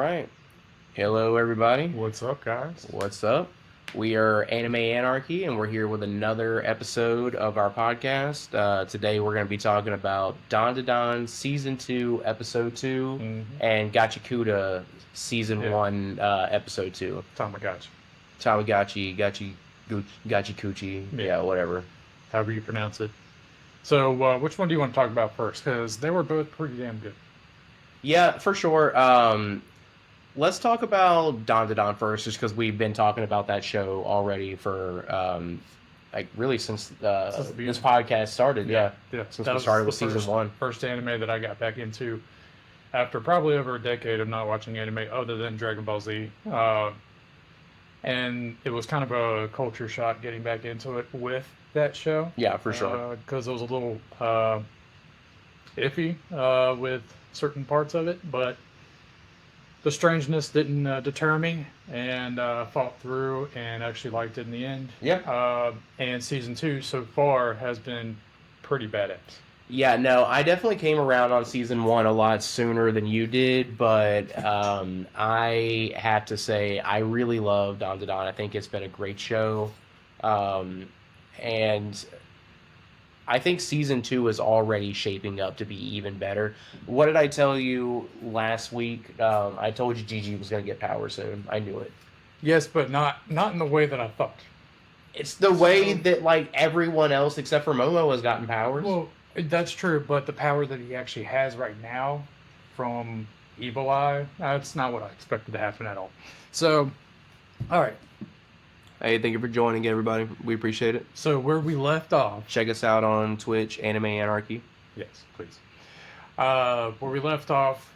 right. Hello, everybody. What's up, guys? What's up? We are Anime Anarchy, and we're here with another episode of our podcast. Today, we're going to be talking about Don to Don Season 2, Episode 2, and Gachiakuta Season Yeah. 1, Episode 2. Tamagotchi. Gachi Coochie, Yeah. whatever. However you pronounce it. So, which one do you want to talk about first? Because they were both pretty damn good. Yeah, for sure. Let's talk about Don to Don first, just because we've been talking about that show already for really since this podcast started. Yeah, since we started with season 1. First anime that I got back into after probably over a decade of not watching anime other than Dragon Ball Z. And it was kind of a culture shock getting back into it with that show. Yeah, for sure. Because it was a little iffy with certain parts of it, but the strangeness didn't deter me, and fought through and actually liked it in the end. Yeah. And season 2 so far has been pretty badass. Yeah, no, I definitely came around on season 1 a lot sooner than you did, but I have to say I really love Don to Don. I think it's been a great show, and I think season 2 is already shaping up to be even better. What did I tell you last week? I told you Gigi was going to get power soon. I knew it. Yes, but not in the way that I thought. It's the way that everyone else except for Momo has gotten powers. Well, that's true, but the power that he actually has right now from Evil Eye, that's not what I expected to happen at all. So, all right. Hey, thank you for joining, everybody. We appreciate it. So where we left off... Check us out on Twitch, Anime Anarchy. Yes, please. Where we left off,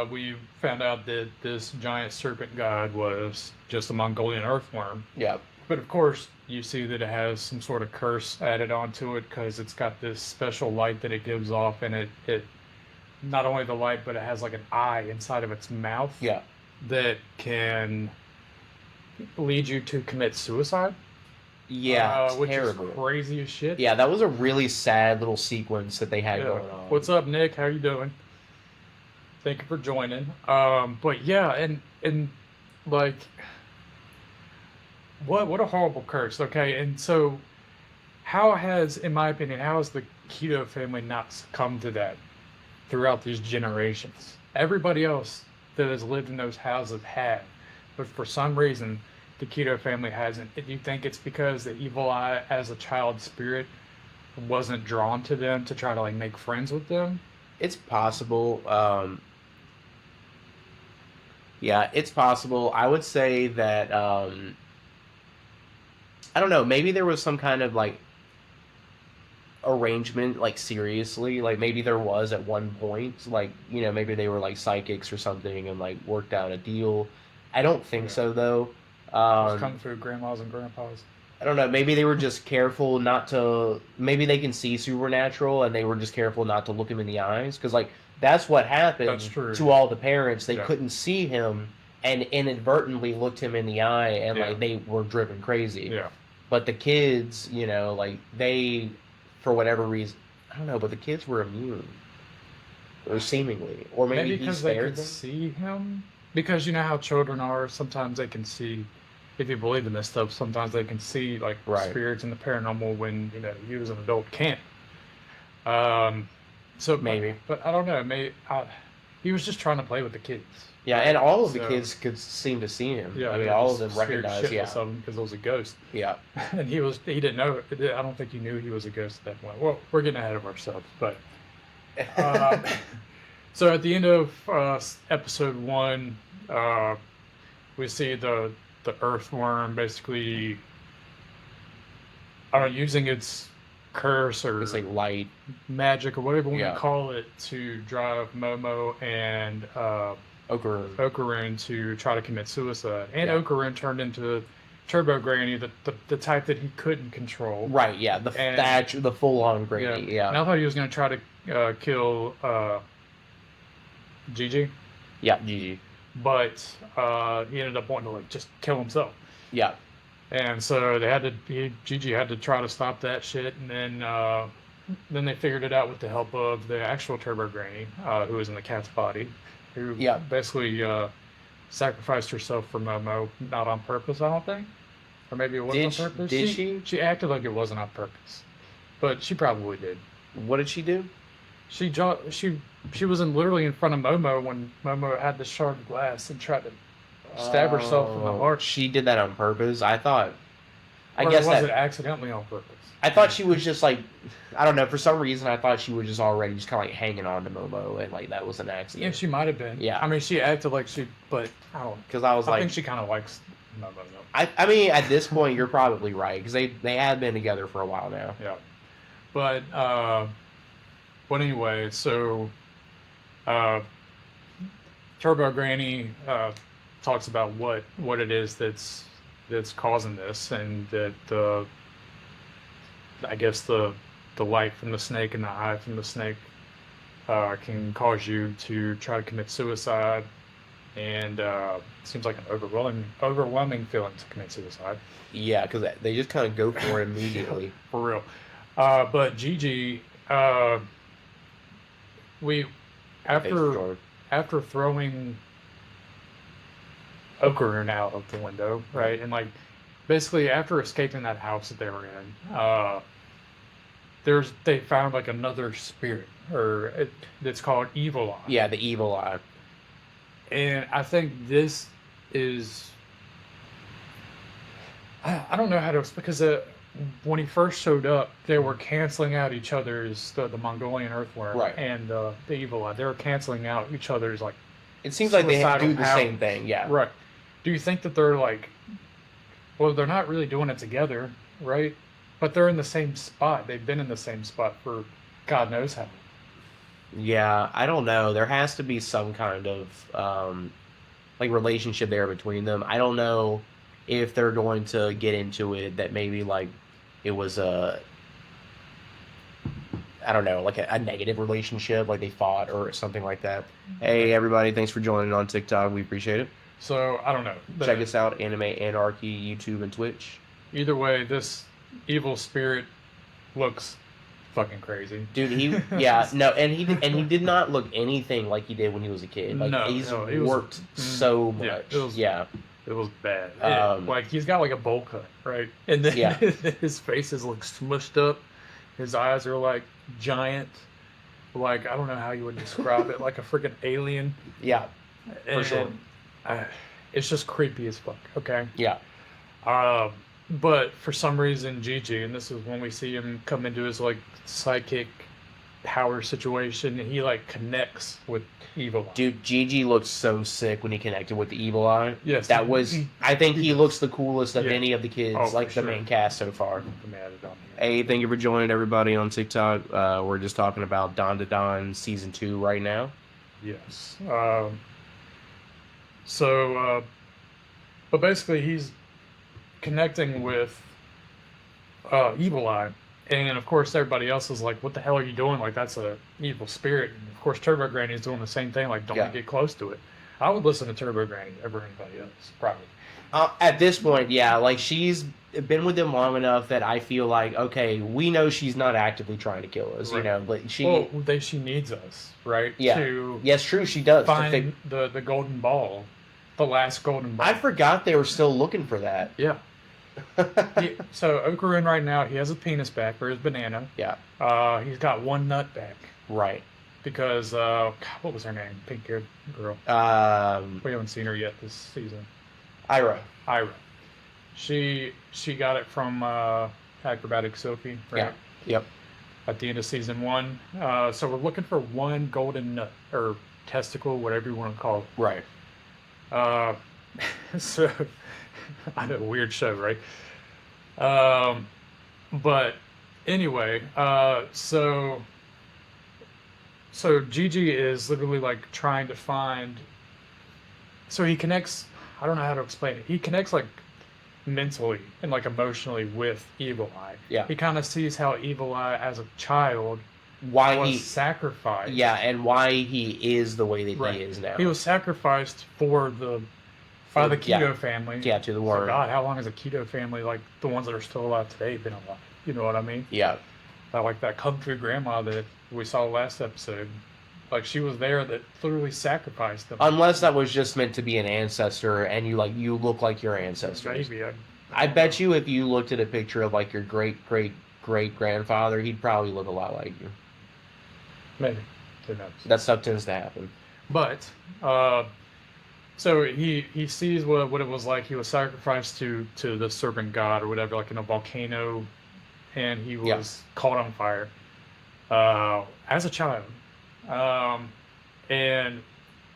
we found out that this giant serpent god was just a Mongolian earthworm. Yeah. But of course, you see that it has some sort of curse added onto it because it's got this special light that it gives off, and it not only the light, but it has like an eye inside of its mouth. Yeah. That can lead you to commit suicide. Yeah, which terrible. is crazy as shit. Yeah, that was a really sad little sequence that they had going on. What's up, Nick? How you doing? Thank you for joining. But yeah, and like, what a horrible curse. Okay, and so in my opinion, how has the Keto family not succumbed to that throughout these generations? Everybody else that has lived in those houses have, but for some reason, the Keto family hasn't. Do you think it's because the Evil Eye, as a child spirit, wasn't drawn to them to try to make friends with them? It's possible. Yeah, it's possible. I would say that I don't know. Maybe there was some kind of arrangement, seriously. Maybe there was at one point. Maybe they were psychics or something and worked out a deal. I don't think so though. Kung Fu grandmas and grandpas. I don't know. Maybe they were just careful not to. Maybe they can see supernatural, and they were just careful not to look him in the eyes, because that's what happened to all the parents. They couldn't see him, and inadvertently looked him in the eye, and they were driven crazy. Yeah. But the kids, they, for whatever reason, I don't know. But the kids were immune, or seemingly, or maybe because they could see him. Because you know how children are. Sometimes they can see. If you believe in this stuff, sometimes they can see spirits and the paranormal when you as an adult can't. So maybe, but I don't know. Maybe he was just trying to play with the kids. Yeah, and all of the kids could seem to see him. Yeah, I mean, all of them recognized. Yeah, of him because it was a ghost. Yeah, and he didn't know. I don't think he knew he was a ghost at that point. Well, we're getting ahead of ourselves, but. So at the end of episode 1, we see the earthworm basically using its curse or light, magic or whatever we call it to drive Momo and Okarun to try to commit suicide. And Okarun turned into Turbo Granny, the type that he couldn't control. Right, yeah, the full-on Granny, yeah. And I thought he was going to try to kill Gigi. Yeah, Gigi. But he ended up wanting to just kill himself. Yeah. And so Gigi had to try to stop that shit, and then they figured it out with the help of the actual Turbo Granny, who was in the cat's body, who basically sacrificed herself for Momo, not on purpose, I don't think. Or maybe it was on purpose. Did she? She acted like it wasn't on purpose. But she probably did. What did she do? She was literally in front of Momo when Momo had the shard of glass and tried to stab herself in the heart. She did that on purpose. I thought. I guess was it accidentally on purpose? I thought she was just like, I don't know. For some reason, I thought she was just already just kind of like hanging on to Momo, and like that was an accident. Yeah, she might have been. Yeah. I mean, she acted like but I don't. Because I think she kind of likes Momo. I mean, at this point, you're probably right because they have been together for a while now. Yeah. But anyway, so Turbo Granny talks about what it is that's causing this, and that I guess the light from the snake and the eye from the snake can cause you to try to commit suicide, and it seems like an overwhelming feeling to commit suicide. Yeah, because they just kind of go for it immediately. For real. But Gigi, after throwing Okarun out of the window, right, and like basically after escaping that house that they were in, they found like another spirit, or it's called Evil Eye. Yeah, the Evil Eye. And I think this is, I don't know how to explain, because when he first showed up, they were canceling out each other's, the Mongolian earthworm, right, and the Evil Eye. They were canceling out each other's, like, it seems like they do the same thing, yeah. Right. Do you think that they're like, well, they're not really doing it together, right? But they're in the same spot. They've been in the same spot for God knows how long. Yeah, I don't know. There has to be some kind of like relationship there between them. I don't know if they're going to get into it that maybe like it was I don't know, like a negative relationship, like they fought or something like that. Hey, everybody, thanks for joining on TikTok. We appreciate it. So, I don't know. Check us out, Anime Anarchy, YouTube, and Twitch. Either way, this evil spirit looks fucking crazy. Dude, he he did not look anything like he did when he was a kid. Like, he's worked so much. It was bad. Like, he's got like a bowl cut, right? And then his face is like smushed up. His eyes are like giant. Like, I don't know how you would describe it. Like a freaking alien. Yeah, for sure. It's just creepy as fuck, okay? Yeah. But for some reason, Gigi, and this is when we see him come into his like psychic power situation, he like connects with Evil Eye. Dude, Gigi looked so sick when he connected with the Evil Eye. Yes. That was, I think he looks the coolest of any of the kids, like the main cast so far. Hey, thank you for joining everybody on TikTok. We're just talking about Don to Don Season 2 right now. Yes. But basically he's connecting with Evil Eye, and of course everybody else is like, what the hell are you doing? Like, that's a evil spirit. And of course Turbo Granny is doing the same thing, like, don't get close to it. I would listen to Turbo Granny over anybody else, probably. At this point, yeah, like, she's been with them long enough that I feel like, okay, we know she's not actively trying to kill us, right. You know, but she needs us, right? Yeah. Yes, true, she does. Find the golden ball, the last golden ball. I forgot they were still looking for that. Yeah. So Okarun right now, he has a penis back for his banana. Yeah. He's got one nut back. Right. Because what was her name? Pink-haired girl. We haven't seen her yet this season. Ira. She got it from Acrobatic Silky, right? Yeah. Yep. At the end of season 1. So we're looking for one golden nut or testicle, whatever you want to call it. Right. So I know, weird show, right? But anyway, so Gigi is literally like trying to find. So he connects. I don't know how to explain it. He connects like mentally and like emotionally with Evil Eye. Yeah. He kind of sees how Evil Eye as a child was sacrificed. Yeah, and why he is the way that he is now. He was sacrificed by the Keto family. Yeah, to the world. So God, how long has a Keto family, like the ones that are still alive today, been alive? You know what I mean? Yeah. Like that Kung Fu grandma that we saw last episode. Like she was there that literally sacrificed them. Unless that was just meant to be an ancestor, and you look like your ancestors. Maybe. I bet you if you looked at a picture of like your great grandfather, he'd probably look a lot like you. Maybe. Who knows? That stuff tends to happen. But so he sees what it was like. He was sacrificed to the serpent god or whatever, like in a volcano, and he was caught on fire as a child. And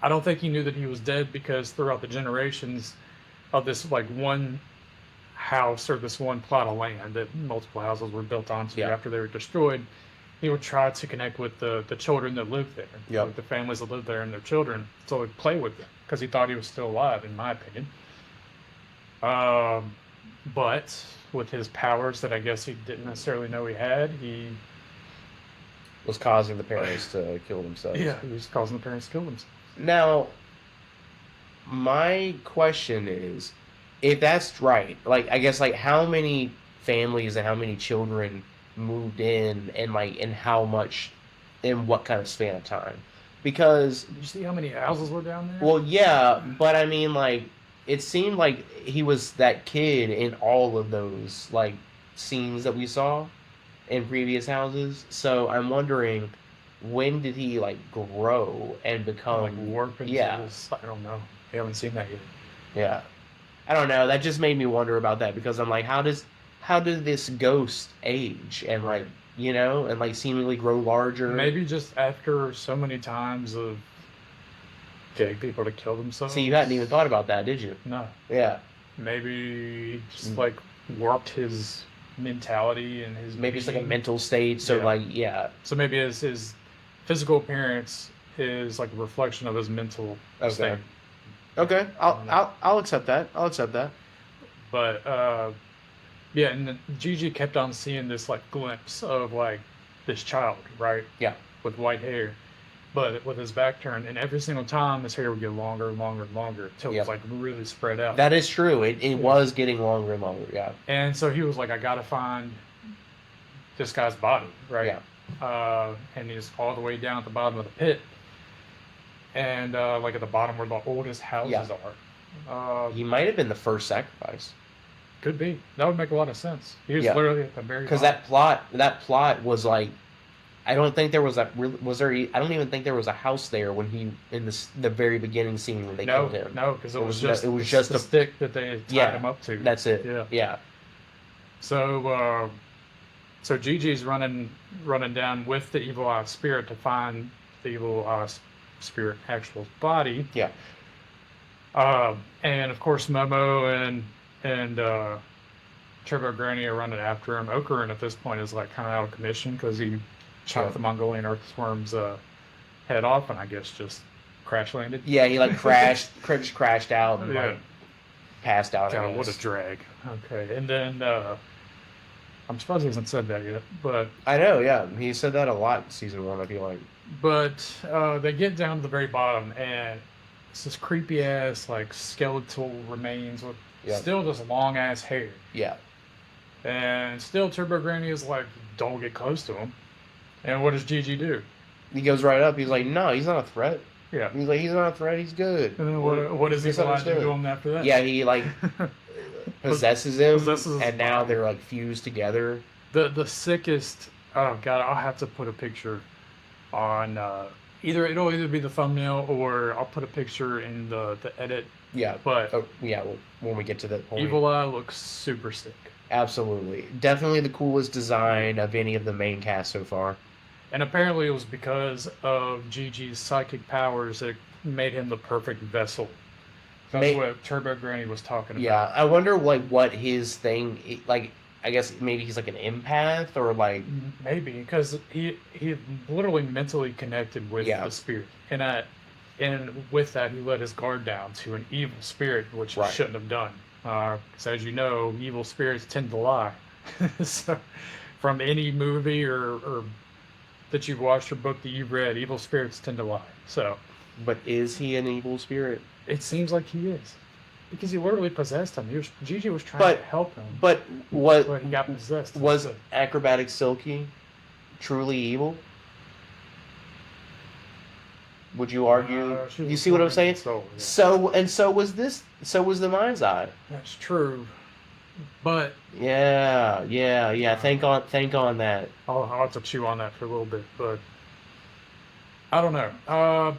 I don't think he knew that he was dead, because throughout the generations of this like one house or this one plot of land that multiple houses were built onto after they were destroyed, he would try to connect with the children that lived there, like the families that lived there and their children, so he'd play with them because he thought he was still alive, in my opinion. But with his powers that I guess he didn't necessarily know he had, he was causing the parents to kill themselves. Yeah, he was causing the parents to kill themselves. Now, my question is, if that's right, like I guess like how many families and how many children moved in, and like in how much, in what kind of span of time? Because did you see how many houses were down there? Well, yeah, but I mean, like it seemed like he was that kid in all of those like scenes that we saw in previous houses. So I'm wondering, when did he like grow and become like warp into this? I don't know. I haven't seen that yet. Yeah, I don't know. That just made me wonder about that, because I'm like, how did this ghost age and like, you know, and like seemingly grow larger? Maybe just after so many times of getting people to kill themselves. See, you hadn't even thought about that, did you? No. Yeah. Maybe just like warped his mentality and his maybe it's like a mental state. So like So maybe his physical appearance is like a reflection of his mental state. Okay, I'll accept that. I'll accept that. But yeah, and then Gigi kept on seeing this like glimpse of like this child, right? Yeah. With white hair, but with his back turned, and every single time his hair would get longer and longer and longer until it was like really spread out. That is true. It was getting longer and longer. Yeah. And so he was like, I gotta find this guy's body, right? Yeah. And he's all the way down at the bottom of the pit, and like at the bottom where the oldest houses are. He might have been the first sacrifice. Could be. That would make a lot of sense. He was literally at the very because that plot was like, I don't think there was I don't even think there was a house there when he in the very beginning scene when they killed him. No, because it was just the stick that they tied him up to. That's it. Yeah. So so Gigi's running down with the evil eye spirit to find the evil eye spirit actual body. Yeah. And of course Momo and Turbo Granny are running after him. Okurin at this point is like kind of out of commission because he shot the Mongolian earthworm's head off, and I guess just crash landed. Yeah, he like crashed out and like passed out. God, what a drag. Okay, and then I'm surprised he hasn't said that yet, but I know. Yeah, he said that a lot in season 1. I feel like. But they get down to the very bottom, and it's this creepy ass like skeletal remains with still just long ass hair. Yeah. And still Turbo Granny is like, don't get close to him. And what does Gigi do? He goes right up. He's like, no, he's not a threat. Yeah. He's like, he's not a threat. He's good. And then what does he do to him after that? Yeah, he like possesses him, and now they're like fused together. The sickest. Oh god, I'll have to put a picture on. It'll either be the thumbnail or I'll put a picture in the edit. Yeah. But when we get to that point. Evil Eye looks super sick. Absolutely. Definitely the coolest design of any of the main cast so far. And apparently it was because of Gigi's psychic powers that made him the perfect vessel. That's what Turbo Granny was talking about. Yeah, I wonder like what his thing, like, I guess maybe he's like an empath or like... Maybe, because he literally mentally connected with the spirit. And with that, he let his guard down to an evil spirit, which he shouldn't have done. Because as you know, evil spirits tend to lie. So, from any movie or that you've watched or book that you've read, evil spirits tend to lie. So, but is he an evil spirit? It seems like he is, because he literally possessed him. Gigi was trying to help him, but he got possessed. Was Acrobatic Silky truly evil? Would you argue? You see what I'm saying? Soul, yeah. So was this. So was the Mind's Eye. That's true, but yeah. Think on that. I'll have to chew on that for a little bit, but I don't know.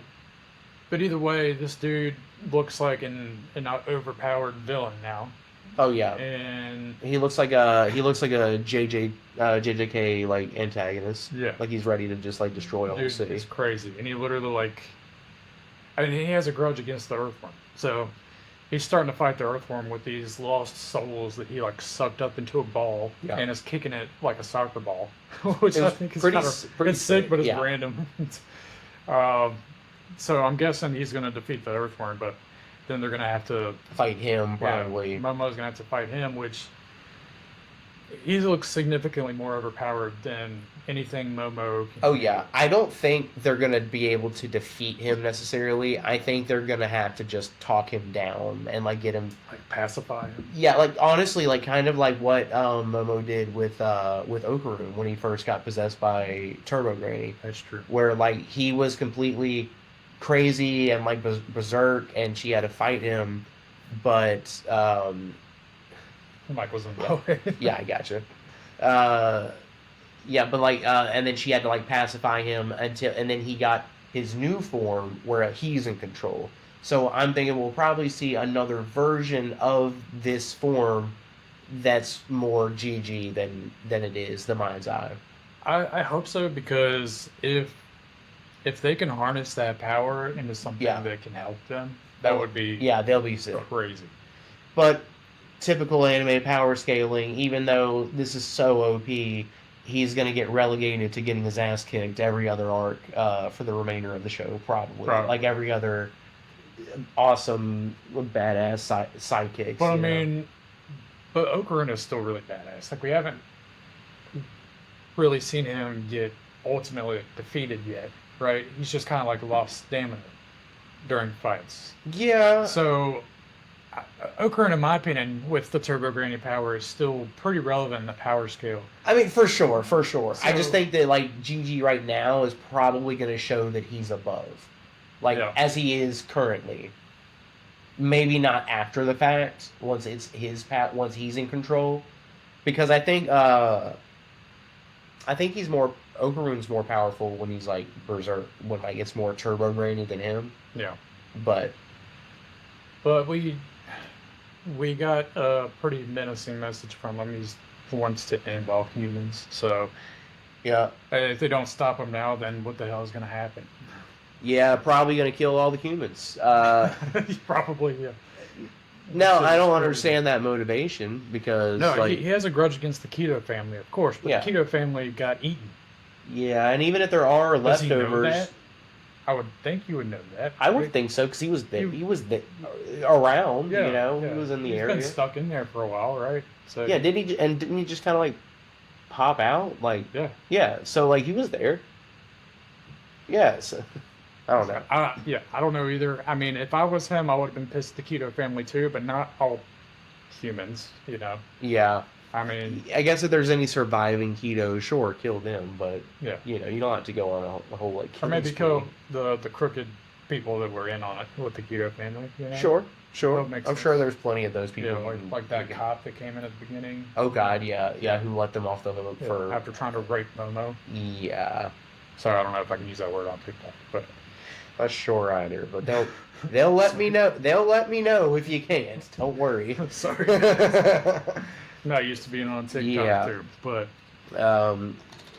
But either way, this dude looks like an overpowered villain now. Oh yeah, and he looks like a JJK like antagonist. Yeah, like he's ready to just like destroy the whole city. It's crazy, and he literally like, I mean, he has a grudge against the Earthworm, so he's starting to fight the Earthworm with these lost souls that he like sucked up into a ball and is kicking it like a soccer ball, which I think is pretty sick, but it's random. So I'm guessing he's going to defeat the Earthworm, but then they're going to have to fight him probably. Momo's going to have to fight him, which he looks significantly more overpowered than anything Momo can do. Yeah, I don't think they're going to be able to defeat him necessarily. I think they're going to have to just talk him down and like get him, like pacify him. Yeah, like honestly, like kind of like what Momo did with Okarun when he first got possessed by Turbo Granny. That's true. Where like he was completely crazy and like berserk, and she had to fight him, but Mike was in the way. Yeah, I gotcha. Yeah, but like, and then she had to like pacify him and then he got his new form where he's in control. So I'm thinking we'll probably see another version of this form that's more GG than it is the Mind's Eye. I hope so, because if they can harness that power into something that can help them, that would be they'll be sick. Crazy. But typical anime power scaling, even though this is so OP, he's going to get relegated to getting his ass kicked every other arc for the remainder of the show, probably. Like every other awesome, badass sidekicks. But I mean, but Okarun is still really badass. Like, we haven't really seen him get ultimately defeated yet, right? He's just kind of like lost stamina during fights. Yeah. So Okarun, in my opinion, with the Turbo Granny power, is still pretty relevant in the power scale. I mean, for sure. So, I just think that like Jinki right now is probably going to show that he's above, like as he is currently. Maybe not after the fact, once it's his once he's in control, because I think he's more. Okarun's more powerful when he's like berserk, when like it's more Turbo Granny than him. Yeah, but we got a pretty menacing message from him. He wants to end all humans. So yeah, if they don't stop him now, then what the hell is going to happen? Yeah, probably going to kill all the humans. Probably, yeah. No, I don't understand that motivation, because he has a grudge against the Keto family, of course, but the Keto family got eaten. Yeah, and even if there are leftovers, he know that? I would think you would know that. I would think so, because he was around. Yeah, you know, he was in the area. He's been stuck in there for a while, right? So didn't he just kind of like pop out? Like so like he was there. Yeah, so I don't know. I don't know either. I mean, if I was him, I would have been pissed at the Keto family too, but not all humans, you know. Yeah. I mean, I guess if there's any surviving Keto, sure, kill them, but you know, you don't have to go on a whole like. Or maybe kill the crooked people that were in on it with the Keto family. You know? Sure. I'm sure there's plenty of those people. Yeah, like that cop that came in at the beginning. Oh God, yeah, who let them off the hook for after trying to rape Momo. Yeah. Sorry, I don't know if I can use that word on TikTok, but not sure either. But they'll let me know. They'll let me know if you can't. Don't worry. Sorry. Not used to being on TikTok too, but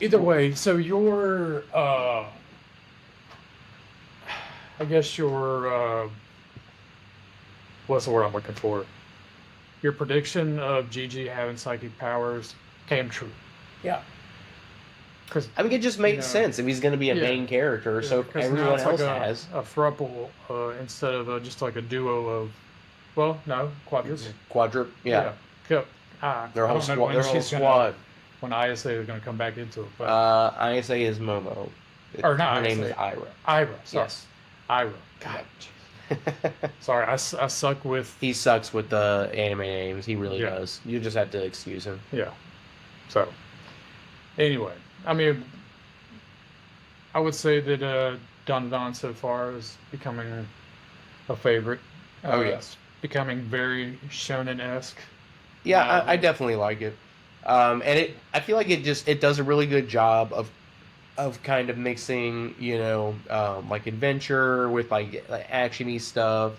either way. So your, I guess your, what's the word I'm looking for? Your prediction of Gigi having psychic powers came true. Yeah. Because I mean, it just makes sense if he's going to be a main character. So everyone else has a throuple instead of just like a duo of, well, no, quadruple. Quadruple, yeah. Their whole squad. When ISA is going to come back into it. But ISA is Momo. Or not. Her name is Ira. Ira. Sorry. Yes. Ira. God. Sorry, I suck with. He sucks with the anime names. He really does. You just have to excuse him. Yeah. So, anyway, I mean, I would say that Don so far is becoming a favorite. Oh yes, becoming very shonen-esque. yeah, I definitely like it. And I feel like it does a really good job of kind of mixing, like adventure with like actiony stuff.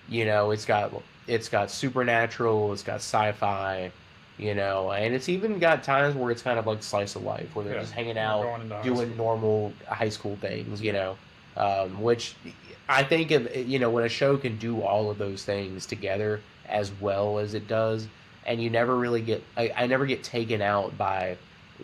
It's got supernatural, it's got sci-fi, and it's even got times where it's kind of like slice of life, where they're just hanging out, doing normal high school things, which I think when a show can do all of those things together as well as it does, and you never really I never get taken out by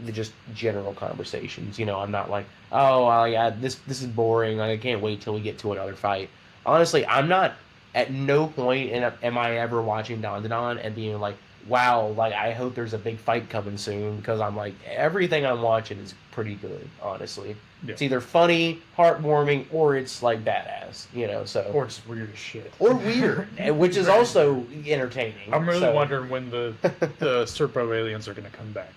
the just general conversations. I'm not like, oh, yeah, this is boring. I can't wait till we get to another fight. Honestly, I'm not. At no point am I ever watching Don and being like, wow, like I hope there's a big fight coming soon, because I'm like, everything I'm watching is pretty good. Honestly, it's either funny, heartwarming, or it's like badass. So or it's weird as shit, or weird, which is also entertaining. I'm really wondering when the Serpo aliens are going to come back.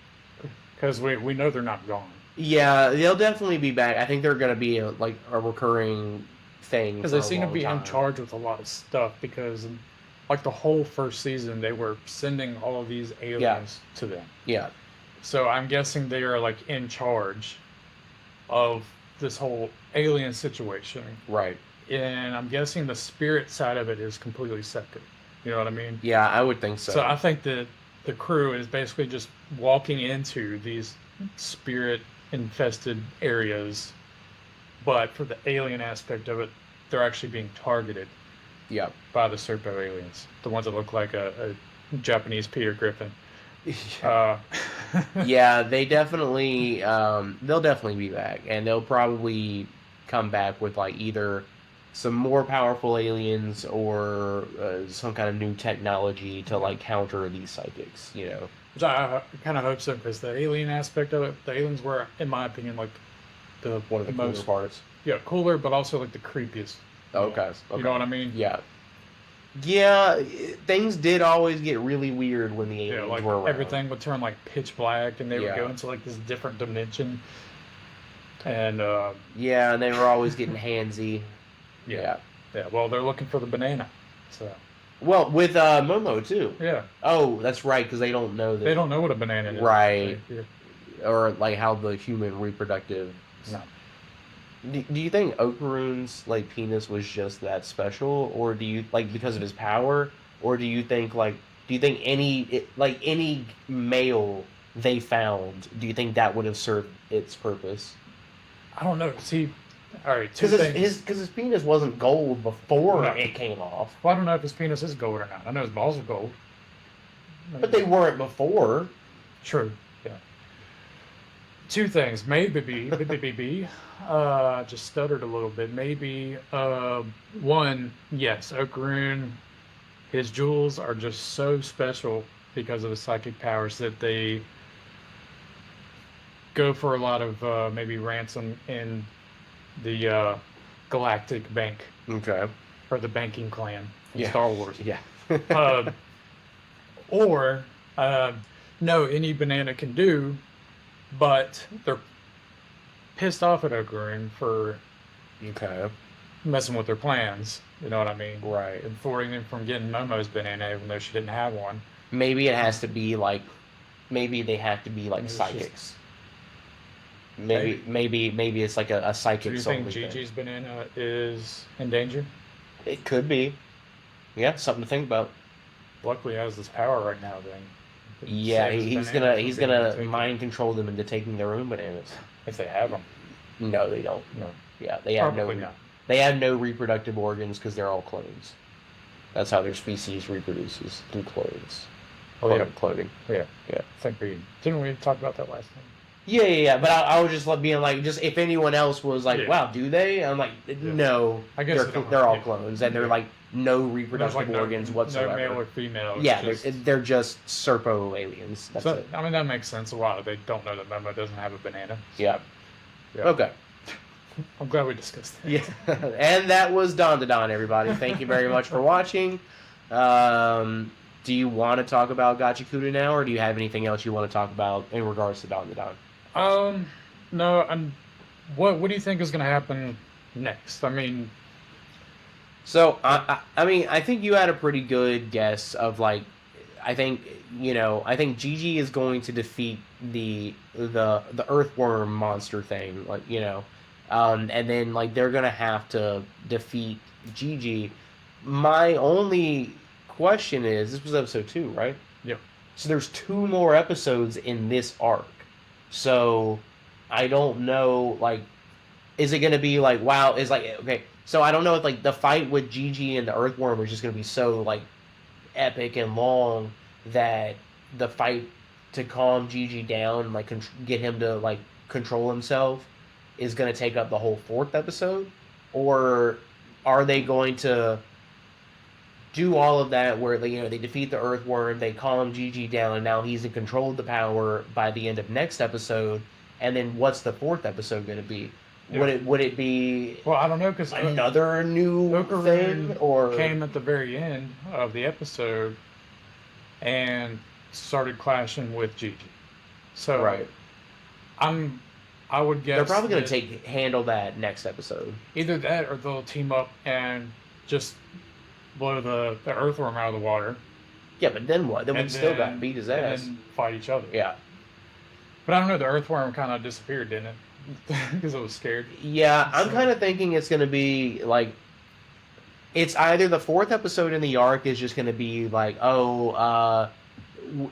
Because we know they're not gone. Yeah, they'll definitely be back. I think they're going to be a recurring thing. Because they seem to be in charge with a lot of stuff. Because, like, the whole first season, they were sending all of these aliens to them. Yeah. So I'm guessing they are, like, in charge of this whole alien situation. Right. And I'm guessing the spirit side of it is completely separate. You know what I mean? Yeah, I would think so. So I think that the crew is basically just walking into these spirit-infested areas, but for the alien aspect of it, they're actually being targeted by the Serpo aliens, the ones that look like a Japanese Peter Griffin. Yeah, they'll definitely be back, and they'll probably come back with like either some more powerful aliens or some kind of new technology to like counter these psychics, Which I kind of hope so, because the alien aspect of it, the aliens were, in my opinion, like one of the cooler parts. Yeah, cooler, but also like the creepiest. Okay. You know what I mean? Yeah. Yeah, things did always get really weird when the aliens were around. Everything would turn like pitch black, and they would go into like this different dimension. And yeah, and they were always getting handsy. Yeah. Well, they're looking for the banana. So. Well, with Momo too. Yeah. Oh, that's right, because they don't know that. They don't know what a banana is. Right. Or like how the human reproductive. No. Do you think Okaru's like penis was just that special, or do you like because of his power, or do you think any male they found, do you think that would have served its purpose? I don't know. See, all right, because his penis wasn't gold before it came off. Well, I don't know if his penis is gold or not. I know his balls are gold, but they weren't before. True. Yeah. Two things. Maybe just stuttered a little bit. Maybe one, yes, Okaru, his jewels are just so special because of the psychic powers that they go for a lot of maybe ransom in the Galactic Bank. Okay. Or the banking clan in Star Wars. Yeah. Or no, any banana can do, but they're pissed off at Okaru for messing with their plans. You know what I mean? Right. And thwarting them from getting Momo's banana, even though she didn't have one. Maybe it has to be like, maybe they have to be like psychics. Maybe it's like a psychic. Do you think Gigi's banana is in danger? It could be. Yeah, something to think about. Luckily, he has this power right now. Then. Yeah, he's gonna mind control them into taking their own bananas if they have them. No, they don't. No. Yeah, they have Probably not. They have no reproductive organs because they're all clones. That's how their species reproduces, through clones. Cloning. Yeah. Yeah. I think didn't we talk about that last time? Yeah. But I was just being like, just if anyone else was like, wow, do they? I'm like, no. I guess they're all clones, and they're like no reproductive organs whatsoever. No male or female. Yeah, they're just Serpo aliens. That's it. I mean, that makes sense. A lot. They don't know that Momo doesn't have a banana. So. Yeah. Okay. I'm glad we discussed that. Yeah, and that was Don, everybody. Thank you very much for watching. Do you want to talk about Gachiakuta now, or do you have anything else you want to talk about in regards to Don? No. What do you think is going to happen next? I mean, so I mean, I think you had a pretty good guess of like, I think I think Gigi is going to defeat the earthworm monster thing, like and then like they're gonna have to defeat Gigi. My only question is, this was episode 2, right? yeah. So there's 2 more episodes in this arc. So I don't know, like, is it going to be like, wow, is like, okay, so I don't know if like the fight with Gigi and the Earthworm is just going to be so like epic and long that the fight to calm Gigi down, like get him to like control himself, is going to take up the whole 4th episode, or are they going to do all of that where they defeat the Earthworm, they calm Gigi down, and now he's in control of the power by the end of next episode, and then what's the 4th episode going to be? Yeah. Would it be? Well, I don't know, because another new thing, or came at the very end of the episode and started clashing with Gigi. So right, I would guess they're probably going to handle that next episode. Either that, or they'll team up and just blow the Earthworm out of the water. Yeah, but then what? Then we still got beat his ass and fight each other. Yeah, but I don't know. The Earthworm kind of disappeared, didn't it? Because I was scared. Yeah, I'm kind of thinking it's going to be like, it's either the 4th episode in the arc is just going to be like,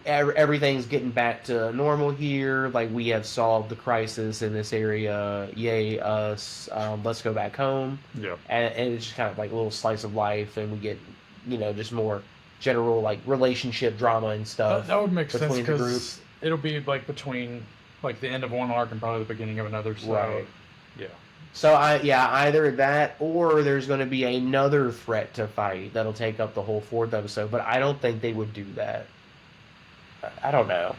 everything's getting back to normal here, like we have solved the crisis in this area, yay us, let's go back home. Yeah. And it's just kind of like a little slice of life, and we get just more general like relationship drama and stuff. That would make sense, because it'll be like between like the end of one arc and probably the beginning of another. So, right. Yeah. So either that, or there's going to be another threat to fight that'll take up the whole 4th episode. But I don't think they would do that. I don't know.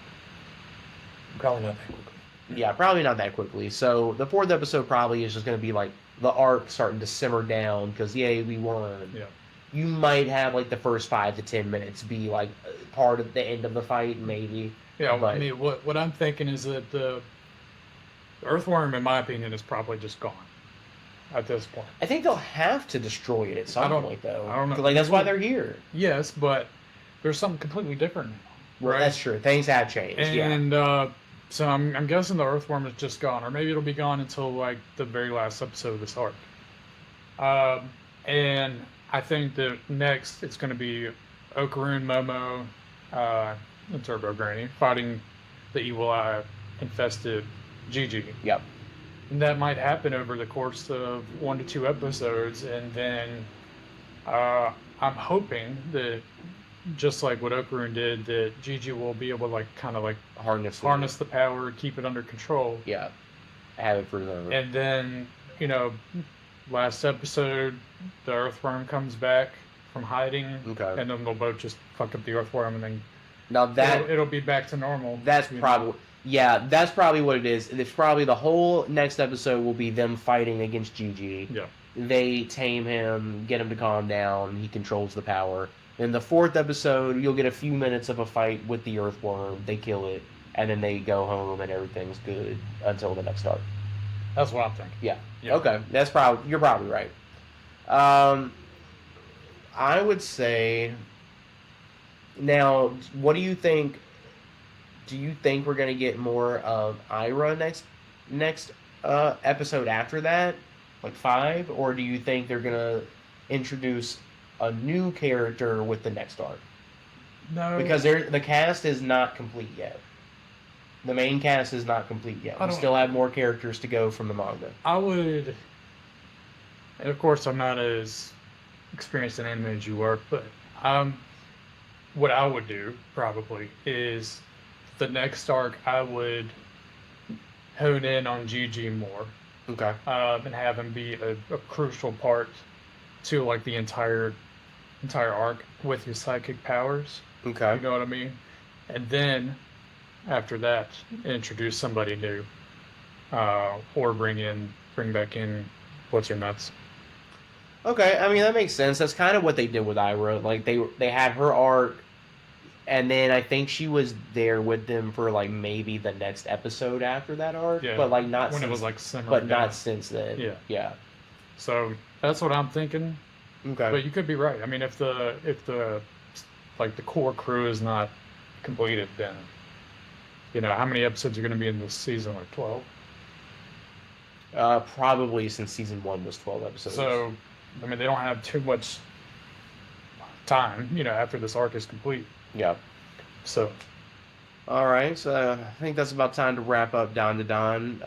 Probably not that quickly. Yeah, probably not that quickly. So the 4th episode probably is just going to be like the arc starting to simmer down because yay, we won. Yeah. You might have like the first 5 to 10 minutes be like part of the end of the fight, maybe. Yeah, but I mean, what I'm thinking is that the Earthworm, in my opinion, is probably just gone at this point. I think they'll have to destroy it at some point, though. I don't know. Like, that's why they're here. Yes, but there's something completely different now. Well, right? That's true. Things have changed. And so I'm guessing the Earthworm is just gone, or maybe it'll be gone until like the very last episode of this arc. And I think that next it's going to be Okarun, Momo, and Turbo Granny fighting the Evil Eye infested Gigi. Yep. And that might happen over the course of 1 to 2 episodes, and then I'm hoping that, just like what Okarun did, that Gigi will be able to like kind of like harness the power, keep it under control. Yeah. Have it for them. And then, last episode, the Earthworm comes back from hiding. Okay. And then they'll both just fuck up the Earthworm, and then now that it'll be back to normal. That's probably that's probably what it is. It's probably the whole next episode will be them fighting against Gigi. Yeah. They tame him, get him to calm down. He controls the power. In the 4th episode, you'll get a few minutes of a fight with the Earthworm. They kill it, and then they go home, and everything's good until the next arc. That's what I'm thinking. Yeah. Okay. You're probably right. I would say. Now, what do you think? Do you think we're gonna get more of Ira next episode after that, like 5, or do you think they're gonna introduce a new character with the next arc? No, because the cast is not complete yet. The main cast is not complete yet. We still have more characters to go from the manga. I would, and of course I'm not as experienced in anime as you are, but what I would do probably is the next arc I would hone in on Gigi more. Okay. And have him be a crucial part to like the entire arc with his psychic powers. Okay. You know what I mean? And then after that, introduce somebody new, or bring back in what's your nuts. Okay, I mean that makes sense. That's kind of what they did with Ira. Like they had her arc, and then I think she was there with them for like maybe the next episode after that arc. Yeah, but like not when since, it was like summer. but not since then. Yeah. So that's what I'm thinking. Okay. But you could be right. I mean, if the like the core crew is not completed, then how many episodes are going to be in this season? Like 12. Probably since season 1 was 12 episodes. So, I mean, they don't have too much time, after this arc is complete. Yeah. So. All right, so I think that's about time to wrap up Don to Don.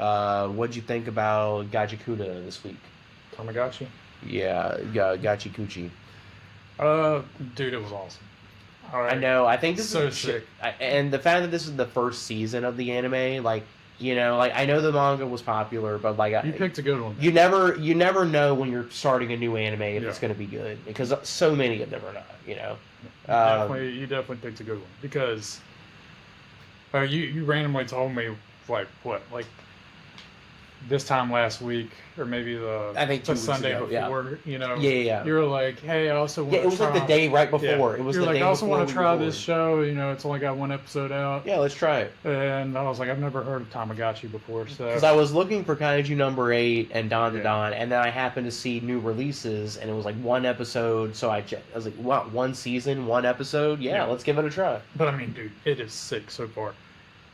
What'd you think about Gachiakuta this week? Tamagotchi? Yeah, Gachikuchi. Dude, it was awesome. All right. I know. I think this so is sick. And the fact that this is the first season of the anime, like, I know the manga was popular, but like you picked a good one. You never know when you're starting a new anime if it's going to be good because so many of them are not. You definitely picked a good one because you randomly told me like this time last week, or maybe I think the Sunday ago, before, Yeah. You were like, hey, I also want to it was like the day right before. Yeah. It was You're the like, day I also want to try before this show. It's only got one episode out. Yeah, let's try it. And I was like, I've never heard of Tamagotchi before. So because I was looking for Kaiju number 8 and Don to Don, and then I happened to see new releases, and it was like one episode. So I was like, what, one season, one episode? Yeah, let's give it a try. But I mean, dude, it is sick so far.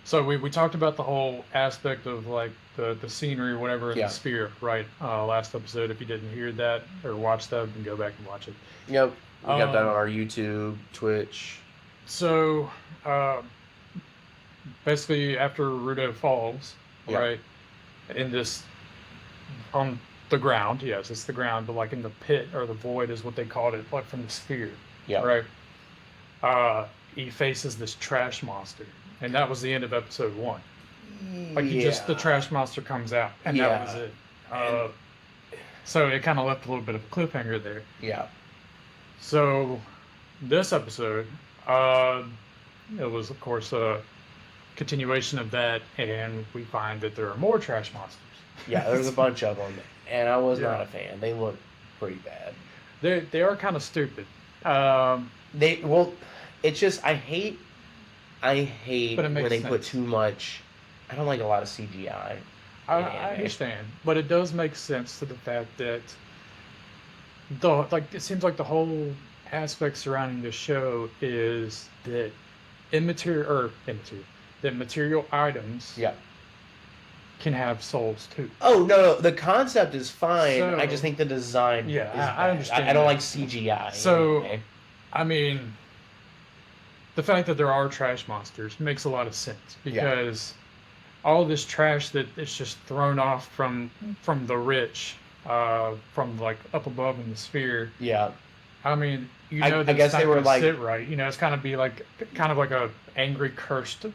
So we talked about the whole aspect of like the scenery or whatever in the sphere, right? Last episode. If you didn't hear that or watch that, you can go back and watch it. Yep, we got that on our YouTube, Twitch. So basically, after Rudo falls, right, in this on the ground, yes, it's the ground, but like in the pit or the void is what they called it, like from the sphere, right? He faces this trash monster. And that was the end of episode 1. Like the trash monster comes out, and that was it. So it kind of left a little bit of a cliffhanger there. Yeah. So this episode, it was of course a continuation of that, and we find that there are more trash monsters. Yeah, there's a bunch of them, and I was not a fan. They look pretty bad. They are kind of stupid. It's just I hate when they put too much. I don't like a lot of CGI. I understand, but it does make sense to the fact that it seems like the whole aspect surrounding the show is that that material items can have souls too. Oh no, the concept is fine. I just think the design. Yeah, I understand. I don't like CGI. So, I mean, the fact that there are trash monsters makes a lot of sense because all this trash that is just thrown off from the rich, from like up above in the sphere. Yeah. I mean, I guess they were like sit right. It's kind of like a angry cursed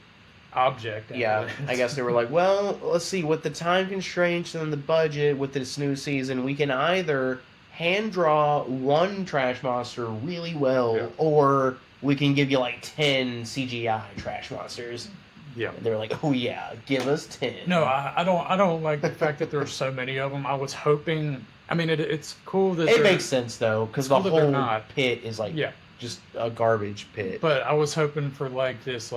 object. Yeah, I guess they were like, well, let's see, with the time constraints and the budget with this new season, we can either hand draw one trash monster really well, or we can give you like 10 CGI trash monsters. Yeah. And they're like, oh yeah, give us 10. No, I don't like the fact that there are so many of them. I was hoping. I mean, it's cool that it makes sense though, because the whole pit is like just a garbage pit. But I was hoping for like this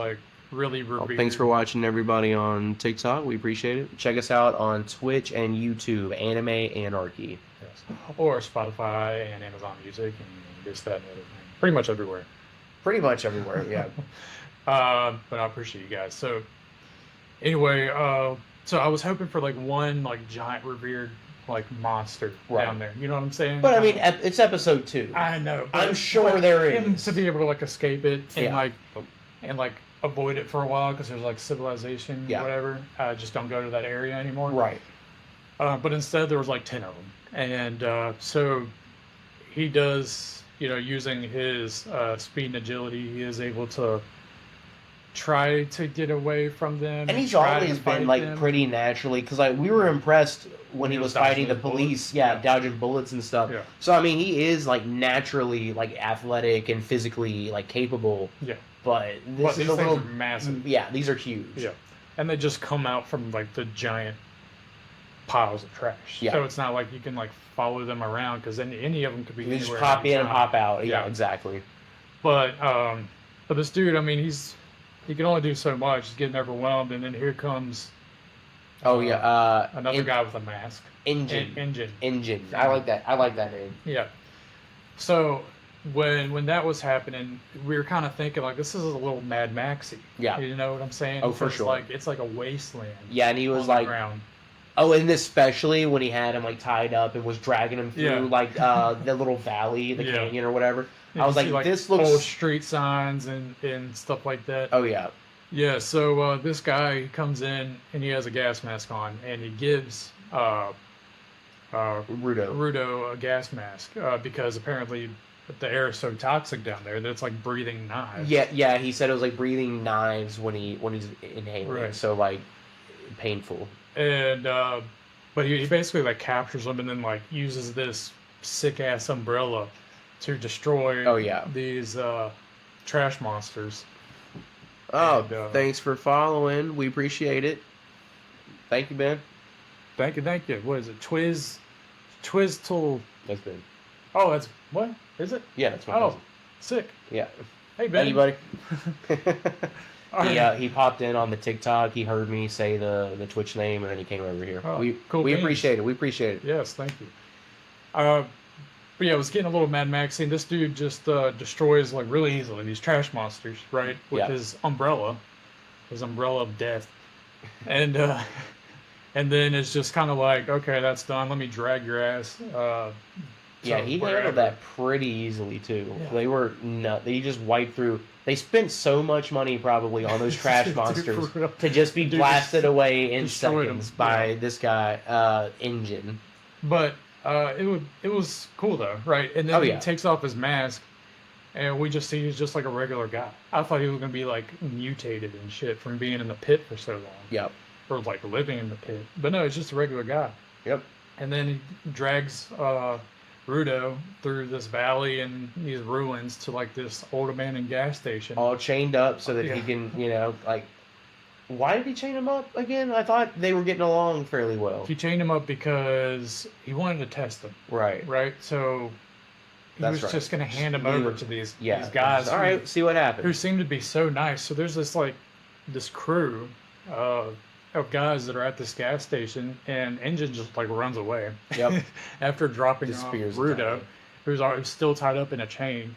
really revered. Well, thanks for watching, everybody on TikTok. We appreciate it. Check us out on Twitch and YouTube, Anime Anarchy. Yes. Or Spotify and Amazon Music and this, that, and the other thing. Pretty much everywhere. Pretty much everywhere, yeah. But I appreciate you guys. So anyway, so I was hoping for like one giant revered monster down there. You know what I'm saying? But I mean, it's episode 2. I know. I'm sure there is. And to be able to escape it and avoid it for a while because there's civilization, whatever. Just don't go to that area anymore. Right. But instead there was 10 of them, and so he does, using his speed and agility, he is able to try to get away from them. And he's always been pretty naturally, because we were impressed when he was fighting the police, dodging bullets and stuff. Yeah. So I mean, he is naturally athletic and physically capable. Yeah. But this is a little massive. Yeah, these are huge. Yeah. And they just come out from the giant piles of trash. Yeah. So it's not like you can follow them around, because then any of them could be you anywhere. Just pop in and pop out. Yeah, exactly. But this dude, I mean, he can only do so much. He's getting overwhelmed, and then here comes Oh yeah. Another guy with a mask. Engine. Engine. I like that. I like that name. Yeah. So when that was happening, we were kind of thinking like this is a little Mad Maxy. Yeah. You know what I'm saying? Oh, for sure. It's like a wasteland. Yeah, and he was on like, the ground. oh, and especially when he had him like tied up and was dragging him through like the little valley, the canyon or whatever. And I was see, like, this looks old street signs and stuff like that. Oh yeah. Yeah. So this guy comes in and he has a gas mask on and he gives Rudo a gas mask because apparently the air is so toxic down there that it's like breathing knives. Yeah. He said it was like breathing knives when he's inhaling. Right. So like painful. And but he basically like captures them and then like uses this sick ass umbrella to destroy. Oh yeah. These trash monsters. Oh, and, thanks for following. We appreciate it. Thank you, Ben. Thank you. What is it? Twizzle. That's Ben. Oh, that's what is it? Yeah, that's my cousin. Sick. Yeah. Hey, Ben. Hey, buddy. He popped in on the TikTok. He heard me say the Twitch name, and then he came over here. Oh, we appreciate it. We appreciate it. Yes, thank you. But yeah, it was getting a little Mad Maxy, and this dude just destroys like really easily these trash monsters, right? With his umbrella of death, and then it's just kind of like, okay, that's done. Let me drag your ass. Yeah, he handled that pretty easily too. Yeah. They were They just wiped through. They spent so much money probably on those trash monsters to just be blasted away in seconds by this guy, Engine. But it was cool though, right? And then he takes off his mask, and we just see he's just like a regular guy. I thought he was gonna be like mutated and shit from being in the pit for so long. Yep. Or like living in the pit, but no, it's just a regular guy. Yep. And then he drags Rudo through this valley and these ruins to like this old abandoned gas station. All chained up so that he can, like. Why did he chain him up again? I thought they were getting along fairly well. He chained him up because he wanted to test him. Right. Right. So he was just going to hand him over to these guys. All right, see what happens. Who seem to be so nice. So there's this crew of guys that are at this gas station, and Engine just like runs away. Yep. After dropping off Rudo, who's still tied up in a chain.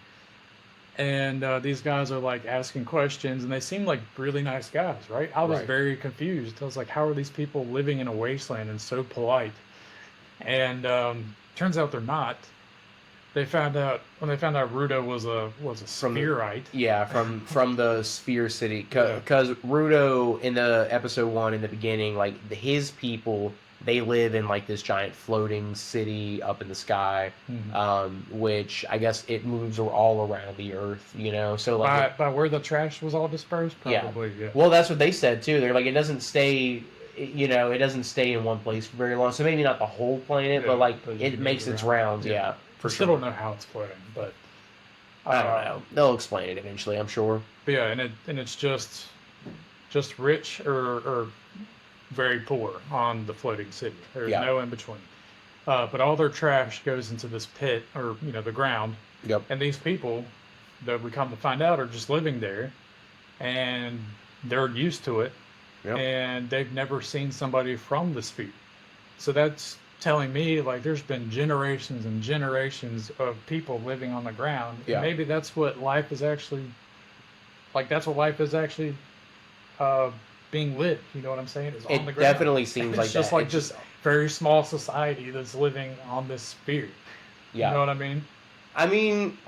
And these guys are like asking questions, and they seem like really nice guys, right? I was very confused. I was like, how are these people living in a wasteland and so polite? And turns out they're not. When they found out Rudo was a spherite. Yeah, from the Sphere City, because Rudo in the episode 1 in the beginning, like his people, they live in like this giant floating city up in the sky, which I guess it moves all around the Earth, So like by where the trash was all dispersed, probably. Yeah. Well, that's what they said too. They're like, it doesn't stay. It doesn't stay in one place for very long. So maybe not the whole planet, but like it makes its rounds. Yeah. Still don't know how it's floating, but I don't know. They'll explain it eventually, I'm sure. But yeah, and it's just rich or very poor on the floating city. There's no in between. But all their trash goes into this pit or the ground. Yep. And these people that we come to find out are just living there, and they're used to it, and they've never seen somebody from the sphere. So that's telling me like there's been generations and generations of people living on the ground. Yeah. And maybe that's what life is actually being lived. You know what I'm saying? Is on the ground. It definitely seems like it's just that. like this very small society that's living on this sphere. Yeah. You know what I mean? I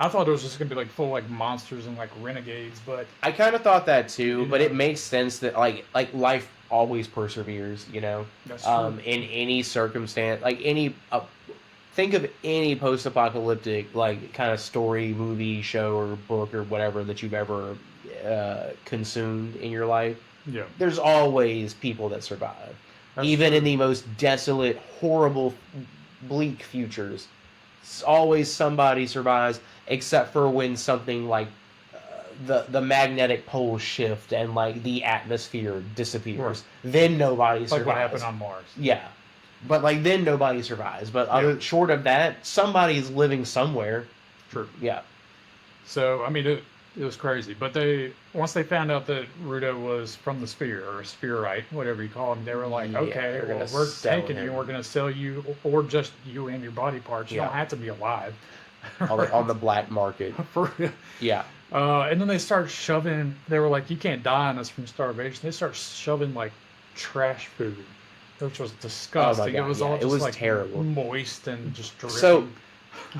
thought it was just gonna be like full like monsters and like renegades, but I kind of thought that too. But it makes sense that like life always perseveres. That's true. In any circumstance, like any. Think of any post-apocalyptic like kind of story, movie, show, or book or whatever that you've ever consumed in your life. Yeah. There's always people that survive. Even in the most desolate, horrible, bleak futures. Always somebody survives, except for when something like the magnetic poles shift and like the atmosphere disappears. Right. Then nobody survives. Like what happened on Mars. Yeah. But like then nobody survives. But short of that, somebody's living somewhere. True. Yeah. So I mean, It was crazy. But once they found out that Rudo was from the sphere, or a spherite, whatever you call him, they were like, okay, well, we're taking you, we're going to sell you, or just you and your body parts. You don't have to be alive. On the black market. For real. Yeah. And then they start shoving, they were like, you can't die on us from starvation. They start shoving like trash food, which was disgusting. Oh it was all just like terrible, moist and just dripping. So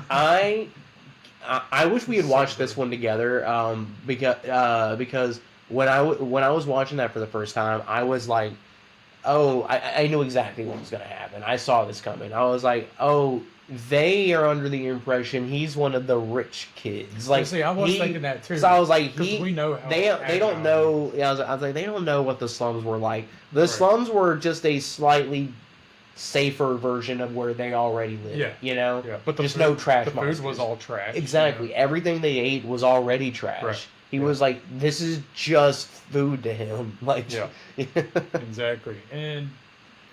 I wish we had watched this one together, because when I was watching that for the first time, I was like, oh, I knew exactly what was going to happen. I saw this coming. I was like, oh, they are under the impression he's one of the rich kids. Like, see, I was thinking that too. So I was like, we know how they don't know. I was like, they don't know what the slums were like. The slums were just a slightly safer version of where they already live. Yeah. You know? Yeah. But just no trash. The food was all trash. Exactly. You know? Everything they ate was already trash. Right. He was like, this is just food to him. Like, yeah. Exactly. And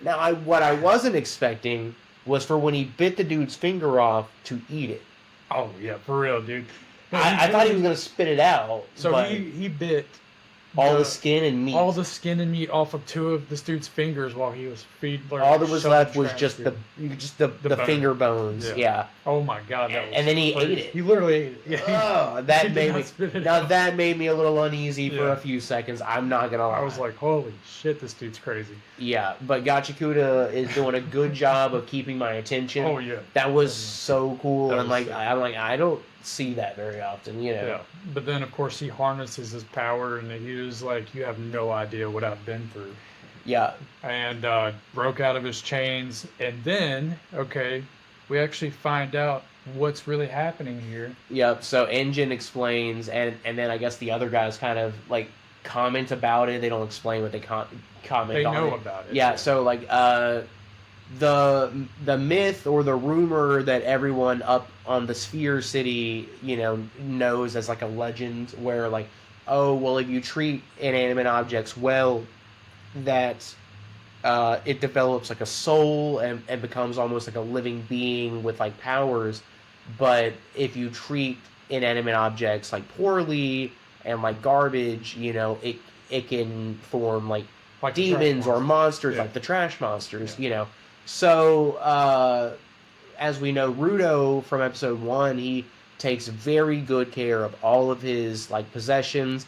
now what I wasn't expecting was for when he bit the dude's finger off to eat it. Oh yeah, for real, dude. I thought he was gonna spit it out. So he bit all the skin and meat. All the skin and meat off of two of this dude's fingers while he was feeding. All that was left was just the finger bones. Yeah. Oh my god. And then he ate it. He literally ate it. Yeah. Oh, that made me a little uneasy for a few seconds. I'm not gonna lie. I was like, holy shit, this dude's crazy. Yeah, but Gachiakuta is doing a good job of keeping my attention. Oh yeah. That was so cool, and sick. I'm like, I don't see that very often, you know. Yeah. But then of course he harnesses his power, and he was like, you have no idea what I've been through. Yeah. And broke out of his chains, and then we actually find out what's really happening here. Yep. So Engine explains, and then I guess the other guys kind of like comment about it. They don't explain what they comment on. They know about it. Yeah. So like the myth or the rumor that everyone up on the Sphere City, you know, knows as like a legend, where like, oh well, if you treat inanimate objects well, that it develops like a soul and becomes almost like a living being with like powers. But if you treat inanimate objects like poorly and like garbage, you know, it can form like demons or monsters, like the trash monsters, you know. So as we know, Rudo from episode 1, he takes very good care of all of his like possessions.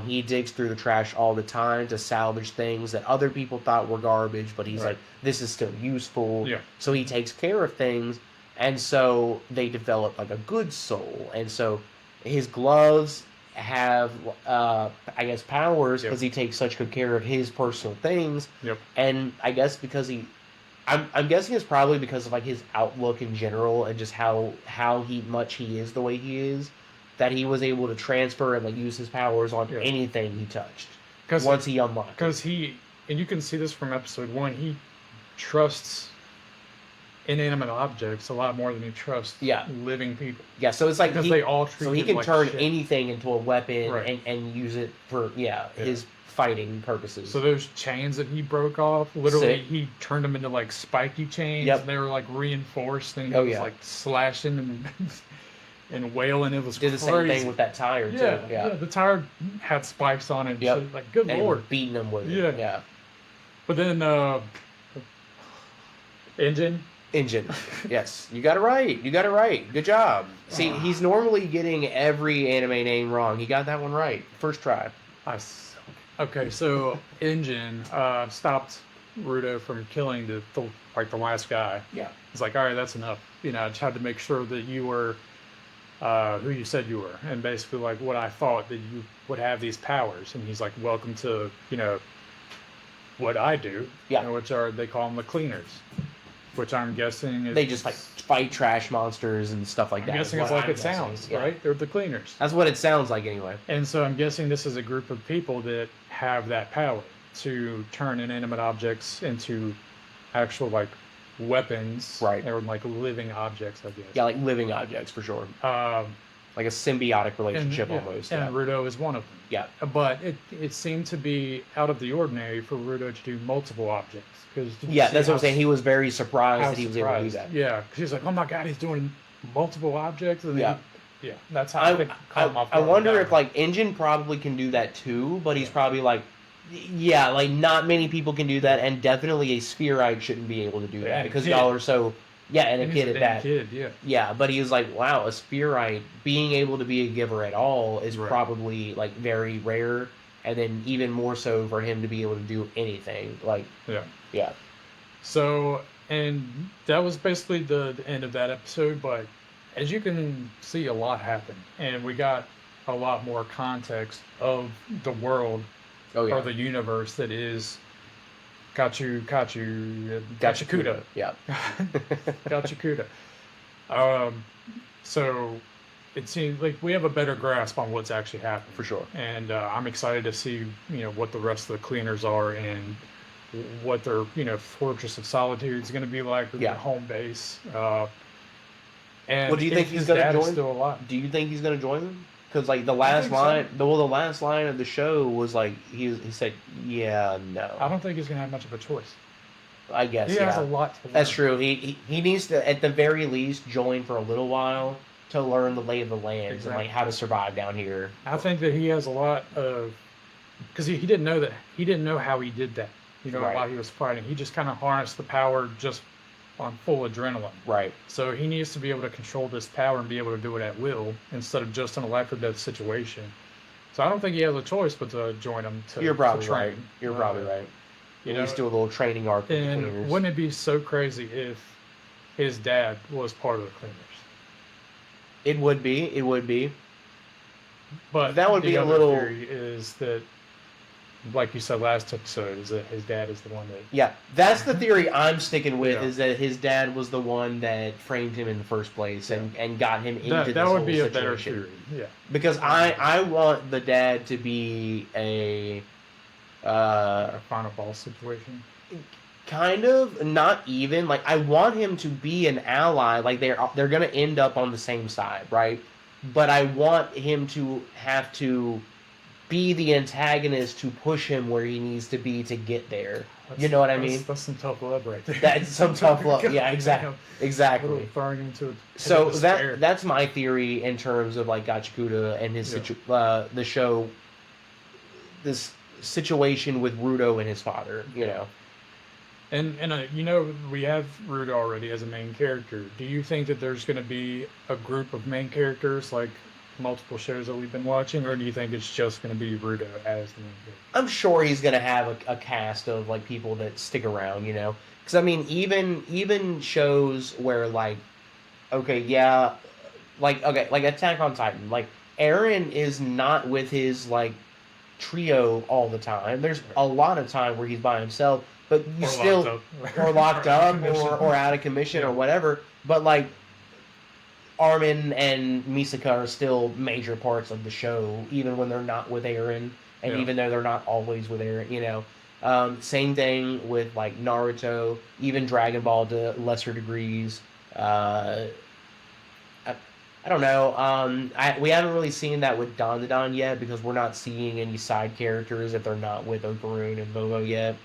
He digs through the trash all the time to salvage things that other people thought were garbage, but he's like, this is still useful. Yeah. So he takes care of things, and so they develop like a good soul. And so his gloves have, I guess, powers because he takes such good care of his personal things. Yep. And I guess because I'm guessing it's probably because of like his outlook in general and just how much he is the way he is, that he was able to transfer and like use his powers on anything he touched. Once he unlocked. Because and you can see this from episode 1, he trusts inanimate objects a lot more than he trusts living people. Yeah, so it's like because they all treat so he can like turn shit. anything into a weapon and use it for his fighting purposes. So those chains that he broke off, literally he turned them into like spiky chains. And they were like reinforced, and he was like slashing and wailing. It was did crazy. The same thing with that tire too. Yeah, the tire had spikes on it. So, like, good lord, beating them with it. Yeah. But then Engine. Yes, you got it right. Good job. See, he's normally getting every anime name wrong. He got that one right first try. Okay, so Engine stopped Rudo from killing the last guy. Yeah. It's like, all right, that's enough. You know, I just had to make sure that you were who you said you were, and basically like what I thought that you would have these powers. And he's like, welcome to, you know, what I do. Yeah. You know, which they call them the cleaners, which I'm guessing is... They just like fight trash monsters and stuff like that. I'm guessing it's like it sounds, right? They're the cleaners. That's what it sounds like anyway. And so I'm guessing this is a group of people that have that power to turn inanimate objects into actual like weapons, right? Or like living objects, I guess. Yeah, like living objects for sure. Like a symbiotic relationship almost. And Rudo is one of them. Yeah. But it seemed to be out of the ordinary for Rudo to do multiple objects. That's what I'm saying. He was very surprised that he was able to do that. Yeah, because he's like, oh my god, he's doing multiple objects. And Yeah, that's how I think. I wonder if like Engine probably can do that too, but he's probably like, yeah, like not many people can do that, and definitely a spherite shouldn't be able to do that because y'all are so and a kid at that. Kid, yeah, but he was like, wow, a spherite being able to be a giver at all is probably like very rare, and then even more so for him to be able to do anything. Like, yeah. So, and that was basically the end of that episode, but as you can see, a lot happened, and we got a lot more context of the world or the universe that is Gachiakuta. Yeah. Gachiakuta. So it seems like we have a better grasp on what's actually happening. For sure. And I'm excited to see, what the rest of the cleaners are and what their, Fortress of Solitude is going to be like, their home base. And well, do you think he's going to join? Still alive. Do you think he's going to join them? Because like the last line, the last line of the show was like he said, "Yeah, no." I don't think he's going to have much of a choice. I guess he has a lot to learn. That's true. He needs to, at the very least, join for a little while to learn the lay of the land and like how to survive down here. I think that he has a lot of, because he didn't know that, he didn't know how he did that. While he was fighting, he just kind of harnessed the power just on full adrenaline. Right. So he needs to be able to control this power and be able to do it at will instead of just in a life or death situation. So I don't think he has a choice but to join him. You're probably right. You're probably right. At least do a little training arc. And wouldn't it be so crazy if his dad was part of the cleaners? It would be. It would be. But that would be a little. Theory is that, like you said last episode, is that his dad is the one that... Yeah, that's the theory I'm sticking with, is that his dad was the one that framed him in the first place and got him into this whole situation. That would be a better theory, Because I want the dad to be a final boss situation. Kind of, not even. Like, I want him to be an ally. Like, they're going to end up on the same side, right? But I want him to have to be the antagonist to push him where he needs to be to get there. You know what I mean? That's some tough love right there. That's some tough love. Yeah, exactly. So that's my theory in terms of like Gachiakuta and his the show. This situation with Rudo and his father. And we have Rudo already as a main character. Do you think that there's going to be a group of main characters like multiple shows that we've been watching, or do you think it's just going to be Rudo as the main character? I'm sure he's going to have a cast of like people that stick around, because I mean, even shows where like Attack on Titan, like Eren is not with his like trio all the time. There's a lot of time where he's by himself, but you still or locked up or out of commission or whatever. But like Armin and Misaka are still major parts of the show, even when they're not with Eren, and even though they're not always with Eren, same thing with like Naruto, even Dragon Ball to lesser degrees. I don't know. We haven't really seen that with Dandadan yet because we're not seeing any side characters if they're not with Okaroon and Bobo yet.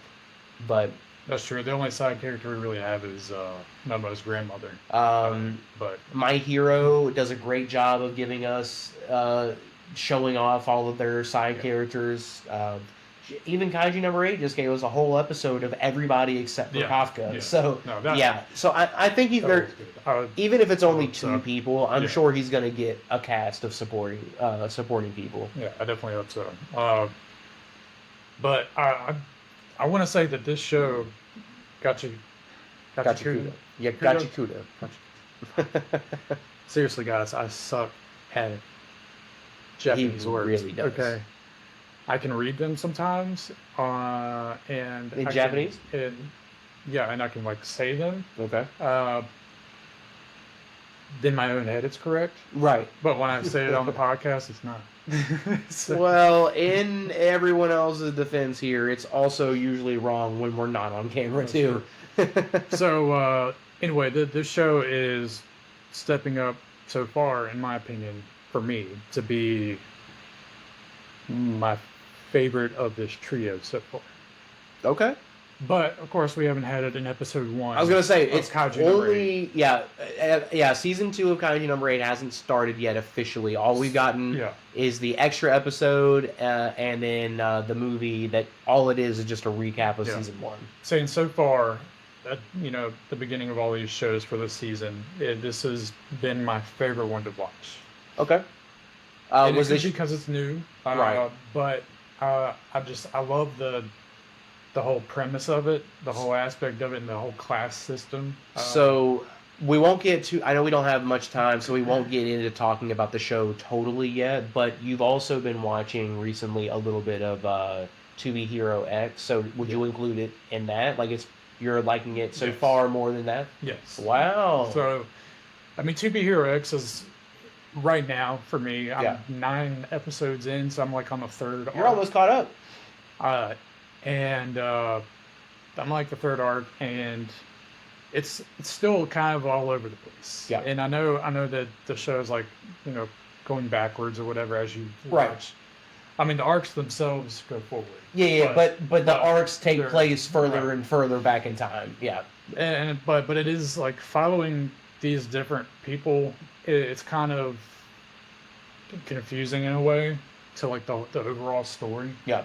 But that's true. The only side character we really have is Momo's grandmother. But My Hero does a great job of giving us showing off all of their side characters. Even Kaiju number 8 just gave us a whole episode of everybody except for Kafka. Yeah. So so I think even if it's only two people, I'm sure he's going to get a cast of supporting people. Yeah, I definitely hope so. But I want to say that this show Gachiakuta. Yeah, Gachiakuta. Seriously, guys, I suck at Japanese words. Really does. Okay. I can read them sometimes, and in Japanese. And I can like say them. Okay. In my own head, it's correct. Right. But when I say it on the podcast, it's not. Well, in everyone else's defense here, it's also usually wrong when we're not on camera too. So anyway, this show is stepping up so far, in my opinion, for me to be my favorite of this trio so far. Okay. But of course, we haven't had it in episode 1. I was gonna say it's Kaiju only yeah. Season 2 of Kaiju number 8 hasn't started yet officially. All we've gotten is the extra episode and then the movie. That all it is just a recap of season 1. Saying so far, at the beginning of all these shows for this season, this has been my favorite one to watch. Okay. Was this because it's new? Right. But I love the whole premise of it, the whole aspect of it, and the whole class system. So we won't get to. I know we don't have much time, so we won't get into talking about the show totally yet. But you've also been watching recently a little bit of To Be Hero X. So would you include it in that? Like you're liking it so far more than that? Yes. Wow. So, I mean, To Be Hero X is right now for me. I'm 9 episodes in, so I'm like on the 3rd. You're almost caught up. And I'm like the 3rd arc, and it's still kind of all over the place. Yeah. And I know that the show is like going backwards or whatever as you watch. I mean, the arcs themselves go forward. Yeah, but the arcs take place further and further back in time. Yeah. But it is like following these different people. It's kind of confusing in a way to like the overall story. Yeah.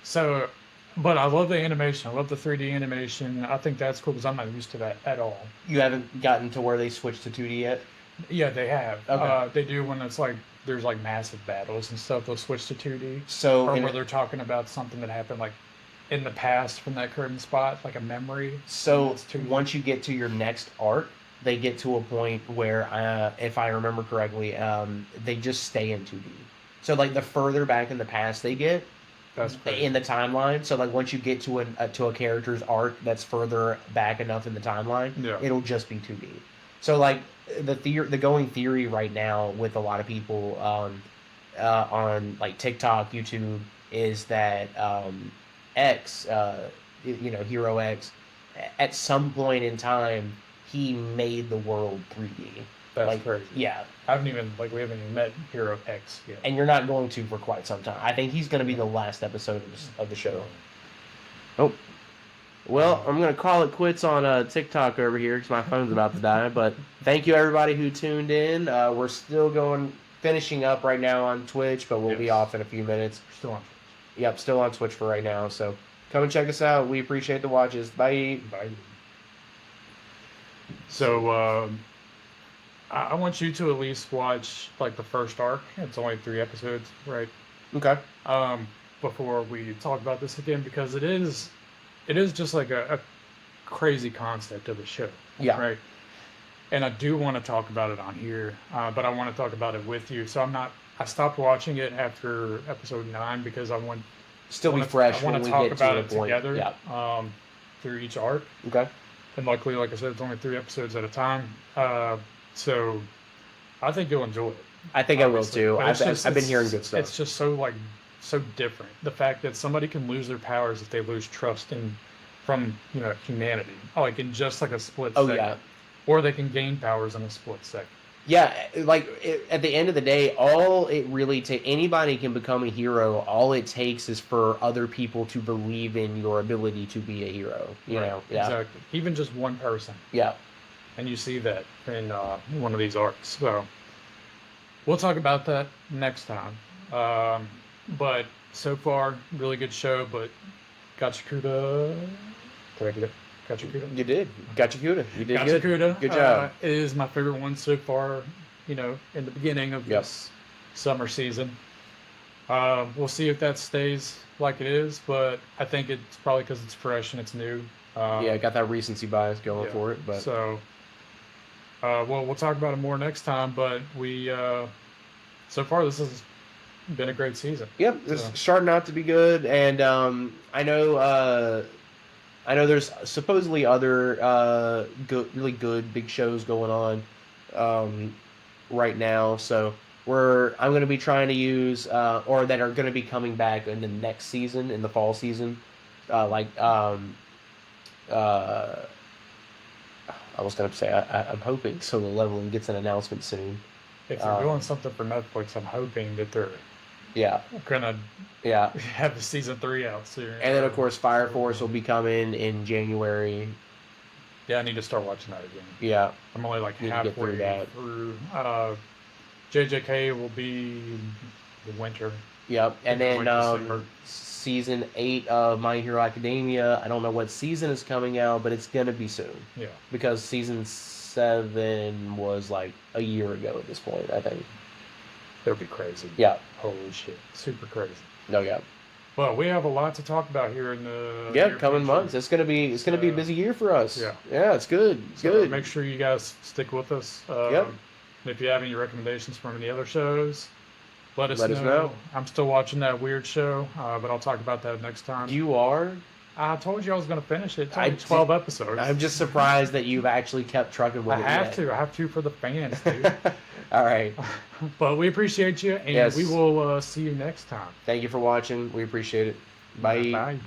So, but I love the animation. I love the 3D animation. I think that's cool because I'm not used to that at all. You haven't gotten to where they switched to 2D yet? Yeah, they have. Okay. They do when it's like there's like massive battles and stuff. They'll switch to 2D. So, or where they're talking about something that happened like in the past from that curtain spot, like a memory. So once you get to your next arc, they get to a point where, if I remember correctly, they just stay in 2D. So like the further back in the past they get, that's crazy. In the timeline. So like once you get to a character's arc that's further back enough in the timeline, it'll just be 2D. So like the going theory right now with a lot of people on like TikTok, YouTube is that X, Hero X, at some point in time he made the world 3D. That's crazy. Yeah. we haven't even met Hero X yet. And you're not going to for quite some time. I think he's going to be the last episode of the show. Oh. Well, I'm going to call it quits on TikTok over here because my phone's about to die. But thank you, everybody who tuned in. We're still finishing up right now on Twitch, but we'll be off in a few minutes. Still on Twitch. Yep, still on Twitch for right now. So come and check us out. We appreciate the watches. Bye. Bye. So, I want you to at least watch like the first arc. It's only 3 episodes, right? Okay. Before we talk about this again, because it is just like a crazy concept of a show. Yeah. Right. And I do want to talk about it on here, but I want to talk about it with you. So I stopped watching it after episode 9 because I want be fresh. I want to talk about it point. together. Yeah. Through each arc. Okay. And luckily, like I said, it's only 3 episodes at a time. So I think you'll enjoy it. I think obviously. I will too. I've been hearing good stuff. It's just so different. The fact that somebody can lose their powers if they lose trust from humanity, like in just like a split second. Yeah. Or they can gain powers in a split second. Yeah, at the end of the day, all it really takes, anybody can become a hero. All it takes is for other people to believe in your ability to be a hero. You know, yeah. Exactly. Even just one person. Yeah. And you see that in one of these arcs. So we'll talk about that next time. But so far, really good show. But Gachiakuta, did I get it? Gachiakuta? You did. Gachiakuta. You did Gachiakuta, good. Good job. Is my favorite one so far, in the beginning of this summer season. We'll see if that stays like it is, but I think it's probably because it's fresh and it's new. I got that recency bias going for it. But so, we'll talk about it more next time, but so far this has been a great season. Yep, it's starting out to be good, and I know there's supposedly other really good big shows going on right now. So I'm going to be trying to use or that are going to be coming back in the next season, in the fall season. I was going to say I'm hoping Solo Leveling gets an announcement soon. If they're doing something for Netflix, I'm hoping that they're Yeah. We're gonna have the season 3 out soon. And then of course Fire Force will be coming in January. Yeah, I need to start watching that again. Yeah. I'm only like Need to get through halfway that. through. JJK will be the winter. Yep. And then December. season 8 of My Hero Academia. I don't know what season is coming out, but it's gonna be soon. Yeah. Because season 7 was like a year ago at this point, I think. It'll be crazy. Yeah. Holy shit. Super crazy. No, yeah. Well, we have a lot to talk about here in the coming months. It's gonna be a busy year for us. Yeah, it's good. It's good. Make sure you guys stick with us. If you have any recommendations from any other shows, let us know. I'm still watching that weird show, but I'll talk about that next time. You are? I told you I was going to finish it. It's only 12 episodes. I'm just surprised that you've actually kept trucking with it. I have to for the fans, dude. All right. But we appreciate you, and we will see you next time. Thank you for watching. We appreciate it. Bye. Bye.